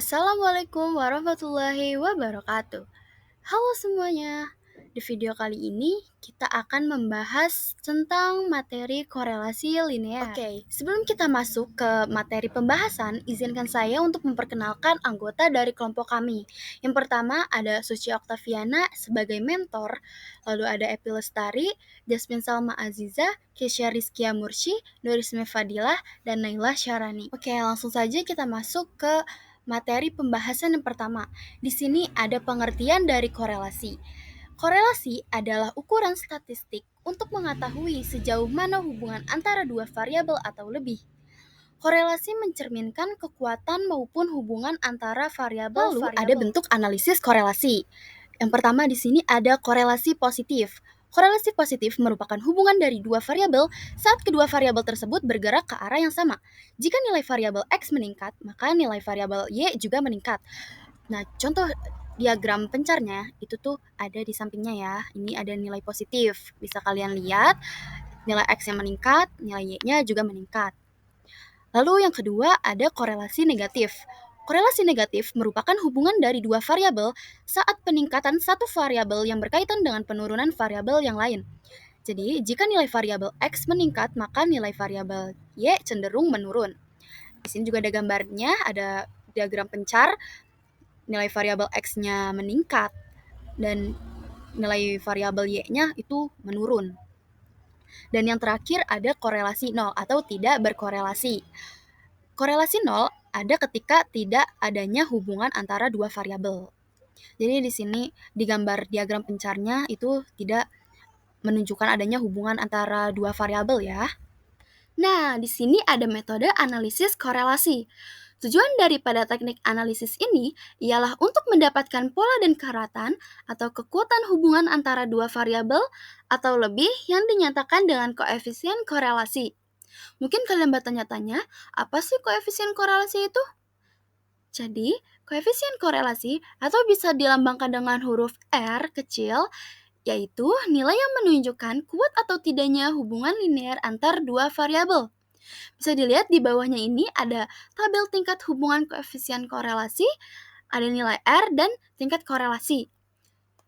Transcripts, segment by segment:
Assalamualaikum warahmatullahi wabarakatuh. Halo semuanya. Di video kali ini kita akan membahas tentang materi korelasi linear. Oke, sebelum kita masuk ke materi pembahasan, izinkan saya untuk memperkenalkan anggota dari kelompok kami. Yang pertama ada Suci Oktaviana sebagai mentor, lalu ada Epi Lestari, Jasmine Salma Aziza, Kesha Rizkia Mursy, Norisme Fadilah, dan Naila Syarani. Oke, langsung saja kita masuk ke materi pembahasan yang pertama. Di sini ada pengertian dari korelasi. Korelasi adalah ukuran statistik untuk mengetahui sejauh mana hubungan antara dua variabel atau lebih. Korelasi mencerminkan kekuatan maupun hubungan antara variabel. Lalu ada bentuk analisis korelasi. Yang pertama di sini ada korelasi positif. Korelasi positif merupakan hubungan dari dua variabel saat kedua variabel tersebut bergerak ke arah yang sama. Jika nilai variabel X meningkat, maka nilai variabel Y juga meningkat. Nah, contoh diagram pencarnya itu tuh ada di sampingnya ya. Ini ada nilai positif. Bisa kalian lihat, nilai X-nya meningkat, nilai Y-nya juga meningkat. Lalu yang kedua ada korelasi negatif. Korelasi negatif merupakan hubungan dari dua variabel saat peningkatan satu variabel yang berkaitan dengan penurunan variabel yang lain. Jadi, jika nilai variabel X meningkat, maka nilai variabel Y cenderung menurun. Di sini juga ada gambarnya, ada diagram pencar, nilai variabel X-nya meningkat, dan nilai variabel Y-nya itu menurun. Dan yang terakhir ada korelasi nol atau tidak berkorelasi. Korelasi nol ada ketika tidak adanya hubungan antara dua variabel. Jadi di sini di gambar diagram pencarnya itu tidak menunjukkan adanya hubungan antara dua variabel ya. Nah, di sini ada metode analisis korelasi. Tujuan daripada teknik analisis ini ialah untuk mendapatkan pola dan keratan atau kekuatan hubungan antara dua variabel atau lebih yang dinyatakan dengan koefisien korelasi. Mungkin kalian bertanya-tanya, apa sih koefisien korelasi itu? Jadi, koefisien korelasi atau bisa dilambangkan dengan huruf R kecil, yaitu nilai yang menunjukkan kuat atau tidaknya hubungan linear antar dua variabel. Bisa dilihat di bawahnya ini ada tabel tingkat hubungan koefisien korelasi, ada nilai R dan tingkat korelasi.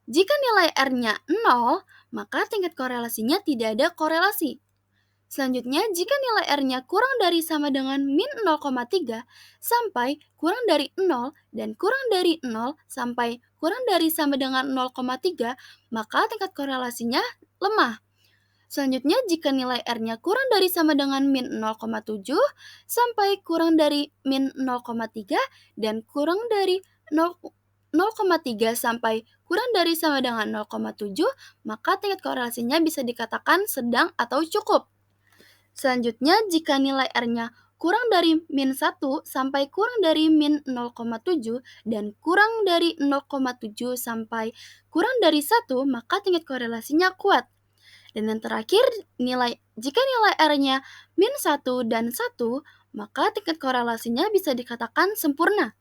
Jika nilai R-nya 0, maka tingkat korelasinya tidak ada korelasi. Selanjutnya, jika nilai R-nya kurang dari sama dengan min 0,3 sampai kurang dari 0 dan kurang dari 0 sampai kurang dari sama dengan 0,3, maka tingkat korelasinya lemah. Selanjutnya, jika nilai R-nya kurang dari sama dengan min 0,7 sampai kurang dari min 0,3 dan kurang dari 0,3 sampai kurang dari sama dengan 0,7, maka tingkat korelasinya bisa dikatakan sedang atau cukup. Selanjutnya, jika nilai R-nya kurang dari min 1 sampai kurang dari min 0,7 dan kurang dari 0,7 sampai kurang dari 1, maka tingkat korelasinya kuat. Dan yang terakhir, jika nilai R-nya min 1 dan 1, maka tingkat korelasinya bisa dikatakan sempurna.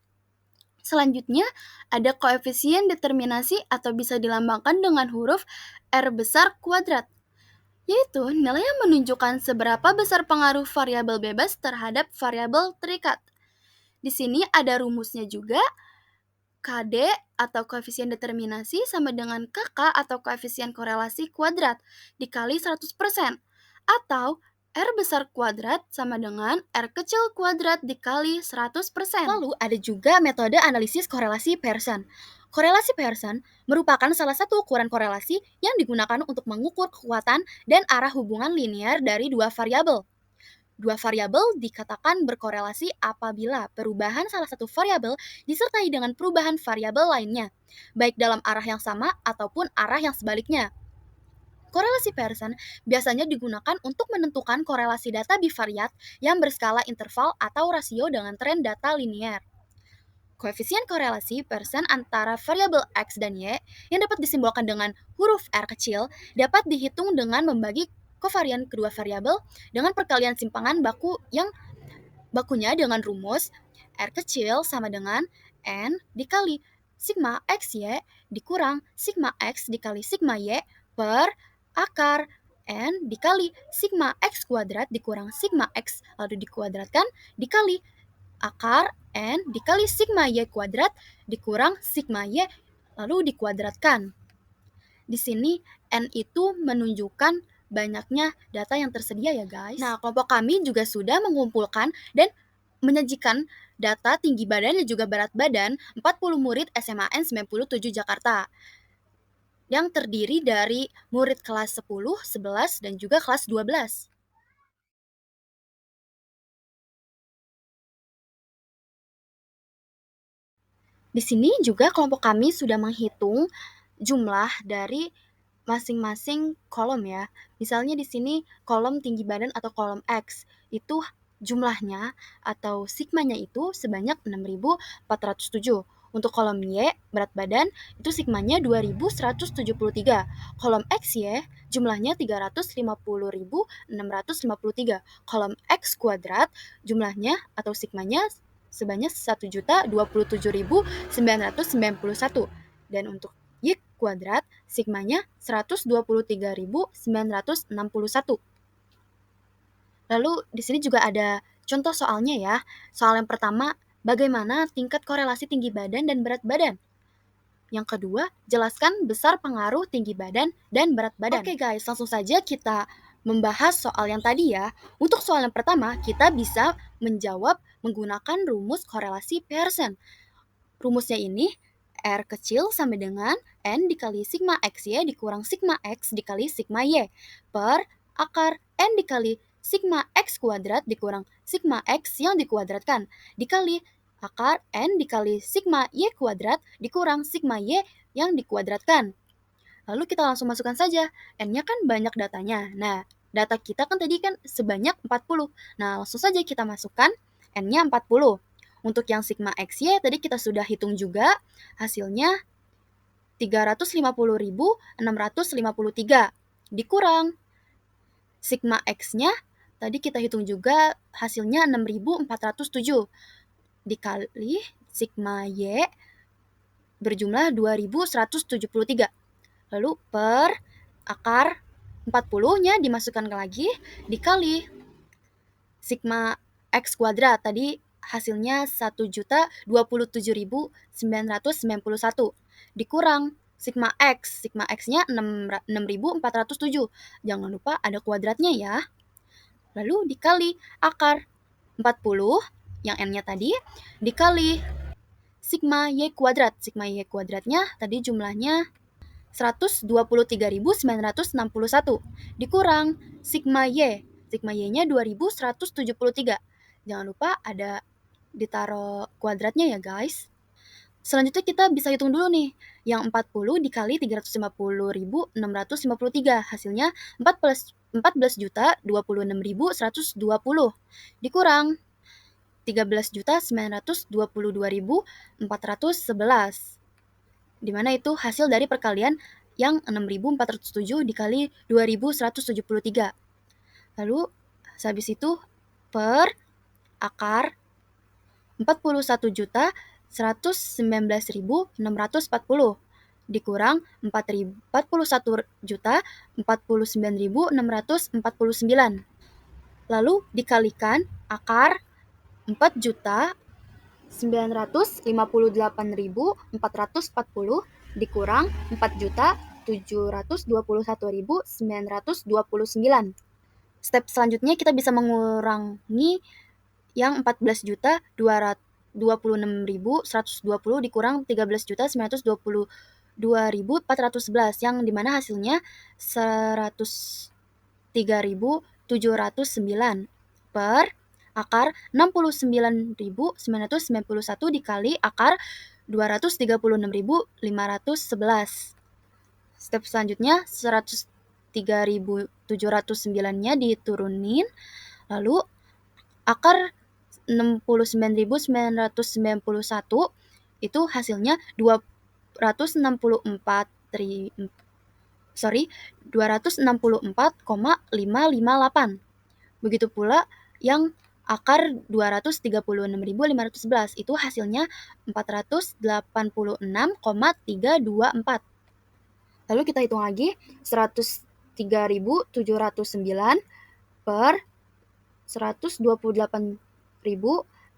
Selanjutnya, ada koefisien determinasi atau bisa dilambangkan dengan huruf R besar kuadrat, yaitu nilai yang menunjukkan seberapa besar pengaruh variabel bebas terhadap variabel terikat. Di sini ada rumusnya juga, KD atau koefisien determinasi sama dengan KK atau koefisien korelasi kuadrat dikali 100%, atau R besar kuadrat sama dengan R kecil kuadrat dikali 100%. Lalu ada juga metode analisis korelasi Pearson. Korelasi Pearson merupakan salah satu ukuran korelasi yang digunakan untuk mengukur kekuatan dan arah hubungan linear dari dua variabel. Dua variabel dikatakan berkorelasi apabila perubahan salah satu variabel disertai dengan perubahan variabel lainnya, baik dalam arah yang sama ataupun arah yang sebaliknya. Korelasi Pearson biasanya digunakan untuk menentukan korelasi data bivariat yang berskala interval atau rasio dengan tren data linear. Koefisien korelasi Pearson antara variabel X dan Y yang dapat disimbolkan dengan huruf R kecil dapat dihitung dengan membagi kovarian kedua variabel dengan perkalian simpangan bakunya dengan rumus R kecil sama dengan N dikali sigma XY dikurang sigma X dikali sigma Y per akar N dikali sigma X kuadrat dikurang sigma X lalu dikuadratkan dikali akar N dikali sigma Y kuadrat dikurang sigma Y lalu dikuadratkan. Di sini N itu menunjukkan banyaknya data yang tersedia ya guys. Nah, kelompok kami juga sudah mengumpulkan dan menyajikan data tinggi badan dan juga berat badan 40 murid SMAN 97 Jakarta yang terdiri dari murid kelas 10, 11, dan juga kelas 12. Di sini juga kelompok kami sudah menghitung jumlah dari masing-masing kolom ya. Misalnya di sini kolom tinggi badan atau kolom X itu jumlahnya atau sigmanya itu sebanyak 6.407. Untuk kolom Y berat badan itu sigmanya 2.173. Kolom XY jumlahnya 350.653. Kolom X kuadrat jumlahnya atau sigmanya sebanyak 1.027.991. Dan untuk Y kuadrat sigmanya 123.961. Lalu di sini juga ada contoh soalnya ya. Soal yang pertama, bagaimana tingkat korelasi tinggi badan dan berat badan? Yang kedua, jelaskan besar pengaruh tinggi badan dan berat badan. Oke guys, langsung saja kita membahas soal yang tadi ya. Untuk soal yang pertama, kita bisa menjawab menggunakan rumus korelasi Pearson. Rumusnya ini R kecil sama dengan N dikali sigma XY dikurang sigma X dikali sigma Y per akar N dikali sigma X kuadrat dikurang sigma X yang dikuadratkan dikali akar N dikali sigma Y kuadrat dikurang sigma Y yang dikuadratkan. Lalu kita langsung masukkan saja. N-nya kan banyak datanya. Nah, data kita kan tadi kan sebanyak 40. Nah, langsung saja kita masukkan N-nya 40. Untuk yang sigma XY tadi kita sudah hitung juga. Hasilnya 350.653 dikurang sigma X-nya tadi kita hitung juga hasilnya 6.407 dikali sigma Y berjumlah 2.173. Lalu per akar 40-nya dimasukkan lagi dikali sigma X kuadrat tadi hasilnya 1.027.991 dikurang sigma X-nya 6.407. Jangan lupa ada kuadratnya ya. Lalu dikali akar 40 yang N-nya tadi dikali sigma Y kuadrat. Sigma Y kuadratnya tadi jumlahnya 123.961 dikurang sigma Y. Sigma Y-nya 2.173. Jangan lupa ada ditaruh kuadratnya ya guys. Selanjutnya kita bisa hitung dulu nih. Yang 40 dikali 350.653. Hasilnya 14.026.120 dikurang 13.922.411. Di mana itu hasil dari perkalian yang 6.407 dikali 2.173. Lalu habis itu per akar 41.119.640 dikurang 41.049.649. Lalu dikalikan akar 4.958.440 dikurang 4.721.929. Step selanjutnya kita bisa mengurangi yang 14.226.120 dikurang 13.922.411 yang dimana hasilnya 103.709 per akar 69.991 dikali akar 236.511. Step selanjutnya 103.709-nya diturunin, lalu akar 69.991 itu hasilnya 264,558. Begitu pula yang akar 236.511 itu hasilnya 486,324. Lalu kita hitung lagi 103.709 per 128.558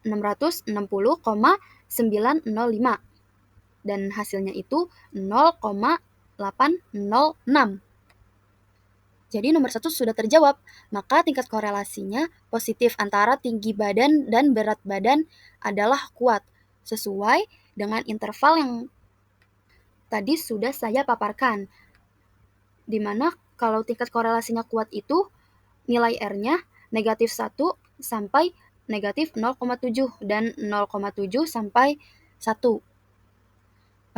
660,905 dan hasilnya itu 0,806. Jadi nomor 1 sudah terjawab, maka tingkat korelasinya positif antara tinggi badan dan berat badan adalah kuat, sesuai dengan interval yang tadi sudah saya paparkan. Dimana kalau tingkat korelasinya kuat itu nilai R-nya negatif 1 sampai negatif 0,7 dan 0,7 sampai 1.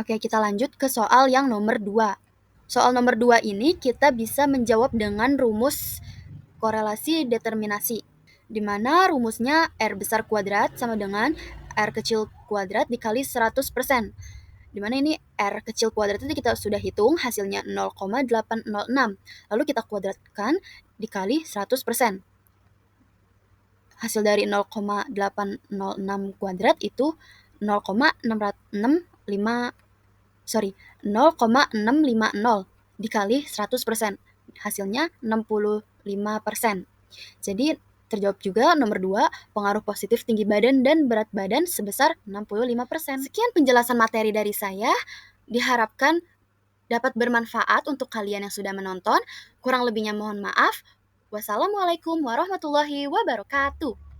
Oke, kita lanjut ke soal yang nomor 2. Soal nomor 2 ini kita bisa menjawab dengan rumus korelasi determinasi, di mana rumusnya R besar kuadrat sama dengan R kecil kuadrat dikali 100%. Di mana ini R kecil kuadrat itu kita sudah hitung hasilnya 0,806. Lalu kita kuadratkan dikali 100%. Hasil dari 0,806 kuadrat itu 0,650 dikali 100%. Hasilnya 65%. Jadi terjawab juga nomor 2, pengaruh positif tinggi badan dan berat badan sebesar 65%. Sekian penjelasan materi dari saya. Diharapkan dapat bermanfaat untuk kalian yang sudah menonton. Kurang lebihnya mohon maaf. Wassalamualaikum warahmatullahi wabarakatuh.